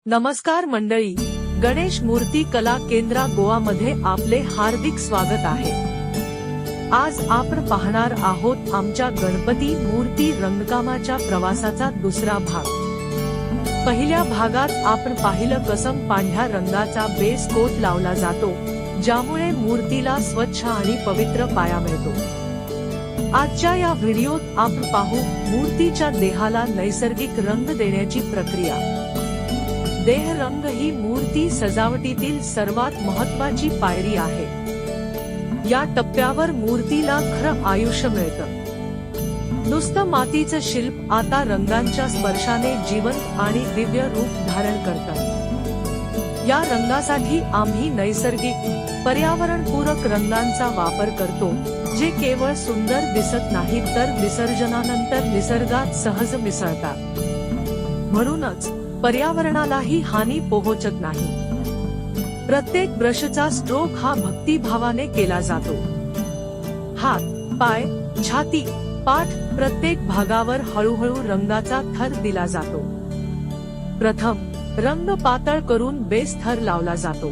नमस्कार मंडळी, गणेश मूर्ती कला केंद्र गोवा मध्ये आपले हार्दिक स्वागत आहे। आज आपण पाहणार आहोत आमच्या गणपती मूर्ती रंगकामाच्या प्रवासाचा दुसरा भाग। पहिल्या भागात आपण पाहिलं कसं पांढऱ्या रंगाचा बेस कोट लावला जातो, ज्यामुळे मूर्तीला स्वच्छ आणि पवित्र पाया मिळतो। आजच्या या व्हिडिओत आपण पाहू मूर्तीच्या देहाला नैसर्गिक रंग देण्याची प्रक्रिया। देह रंग ही मूर्ती सजावटीतील सर्वात महत्त्वाची पायरी आहे। या टप्प्यावर मूर्तीला खरं आयुष्य मिळतं। नुसतं मातीचं शिल्प आता रंगांच्या स्पर्शाने जिवंत आणि दिव्य रूप धारण करतं। या रंगासाठी आम्ही नैसर्गिक पर्यावरणपूरक रंगांचा वापर करतो, जे केवळ सुंदर दिसत नाहीत तर विसर्जनानंतर निसर्गात सहज मिसळतात। म्हणूनच पर्यावरणालाही हानी पोहोचत नाही। प्रत्येक ब्रशचा स्ट्रोक हा भक्तिभावाने केला जातो। हात, पाय, छाती, पाठ प्रत्येक भागावर हळूहळू रंगाचा थर दिला जातो। प्रथम रंग पातळ करून बेस थर लावला जातो।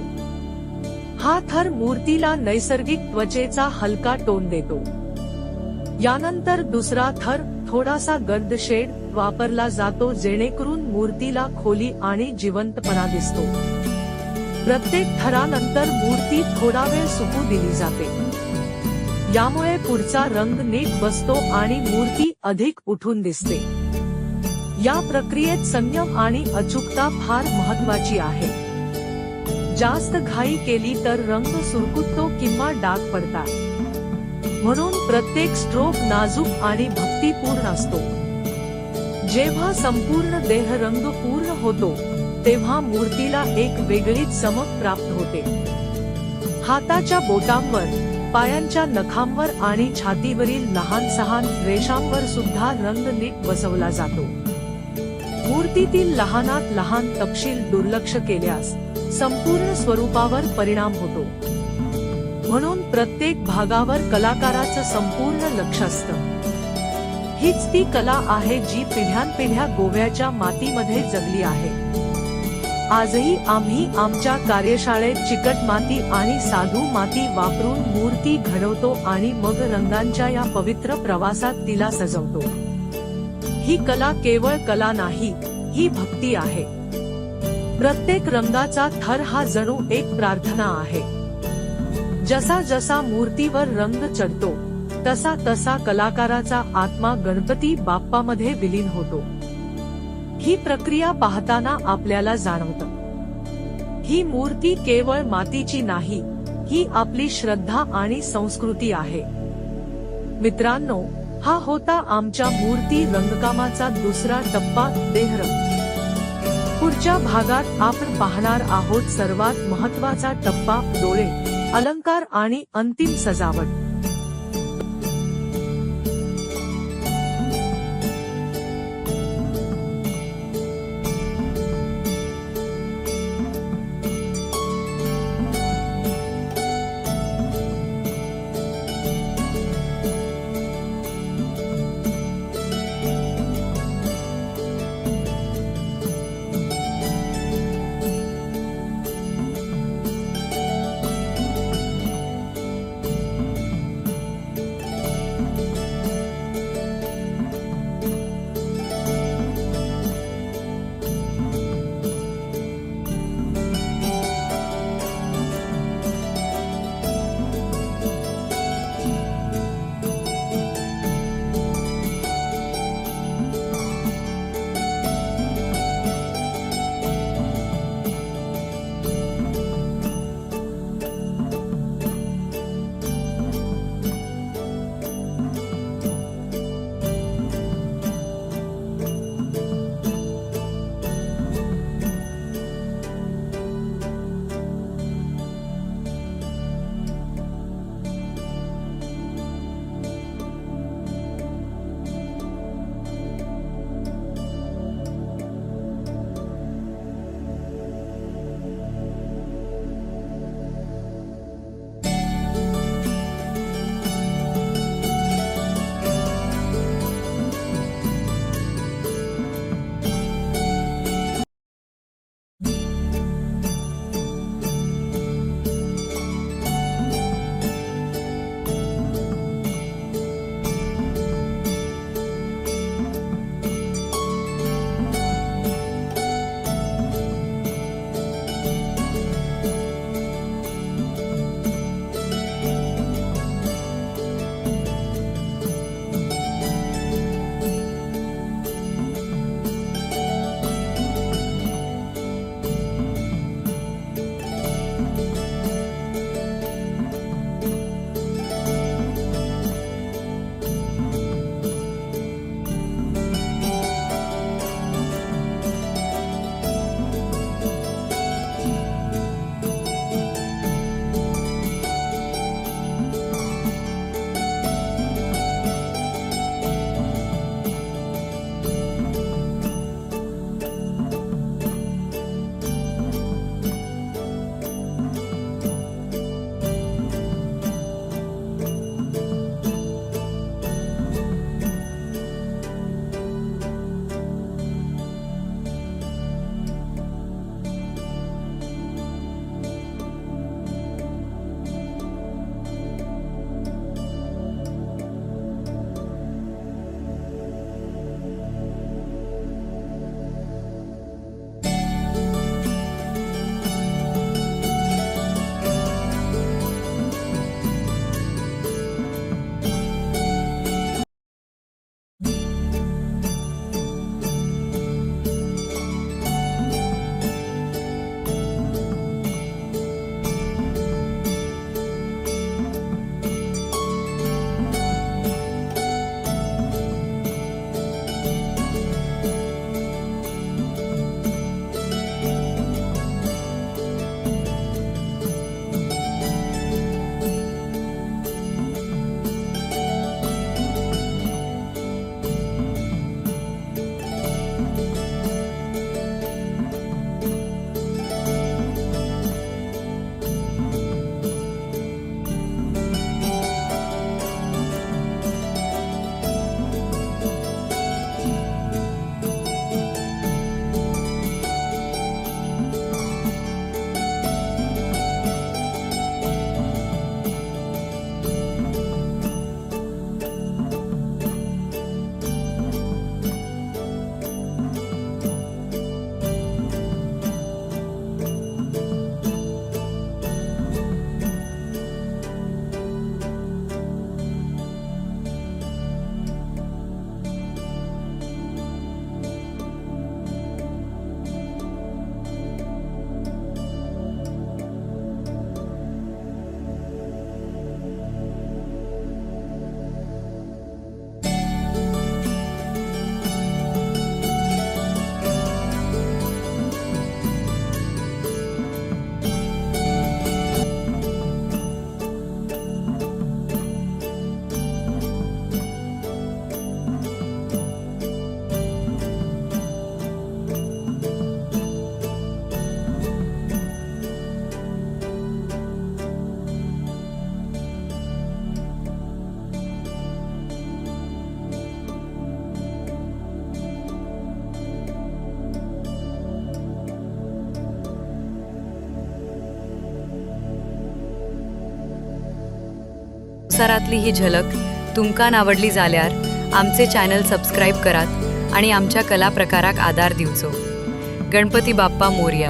हा थर मूर्तीला नैसर्गिक त्वचेचा हलका टोन देतो। यानंतर दुसरा थर थोडासा गर्द शेड वापरला जातो, जेणेकरून मूर्तीला खोली आणि जिवंतपणा दिसतो। प्रत्येक थरानंतर मूर्ती थोडा वेळ सुकू दिली जाते। यामुळे पुढचा रंग नीट बसतो आणि मूर्ती अधिक उठून दिसते। या प्रक्रियेत संयम आणि अचूकता फार महत्त्वाची आहे। जास्त घाई केली तर रंग सुरकुततो किंवा डाग पडतात। म्हणून प्रत्येक स्ट्रोक नाजूक आणि भक्तिपूर्ण असतो। जेव्हा संपूर्ण देह रंग पूर्ण होतो, तेव्हा मूर्तीला एक वेगळीच चमक प्राप्त होते। हाताच्या बोटांवर, पायांच्या नखांवर आणि छातीवरील लहान सहान रेषांवर सुद्धा रंग नीट बसवला जातो। मूर्तीतील लहानात लहान तपशील दुर्लक्ष केल्यास संपूर्ण स्वरूपावर परिणाम होतो। म्हणून प्रत्येक भागावर कलाकाराचं संपूर्ण लक्ष असतं। हीच ती कला आहे जी पिढ्यानपिढ्या गोव्याच्या मातीमध्ये जगली आहे। आजही आम्ही आमच्या कार्यशाळेत चिकट माती आणि साधू माती वापरून मूर्ती घडवतो आणि मग रंगांच्या या पवित्र प्रवासात तिला सजवतो। ही कला केवळ कला नाही, ही भक्ती आहे। प्रत्येक रंगाचा थर हा जणू एक प्रार्थना आहे। जसा जसा मूर्तीवर रंग चढतो, तसा तसा कलाकाराचा आत्मा गणपती बाप्पामध्ये विलीन होतो। ही प्रक्रिया पाहताना आपल्याला जाणवतं, ही मूर्ती केवळ मातीची नाही, ही आपली श्रद्धा आणि संस्कृती आहे। मित्रांनो, हा होता आमच्या मूर्ती रंगकामाचा दुसरा टप्पा, देहरंग। पुढच्या भागात आपण पाहणार आहोत सर्वात महत्त्वाचा टप्पा, डोळे, अलंकार आणि अंतिम सजावट। संसारातली ही झलक तुमकां आवडली जाल्यार आमचे चॅनल सबस्क्राईब करात आणि आमच्या कला प्रकाराक आदार दिवचो. गणपती बाप्पा मोरया.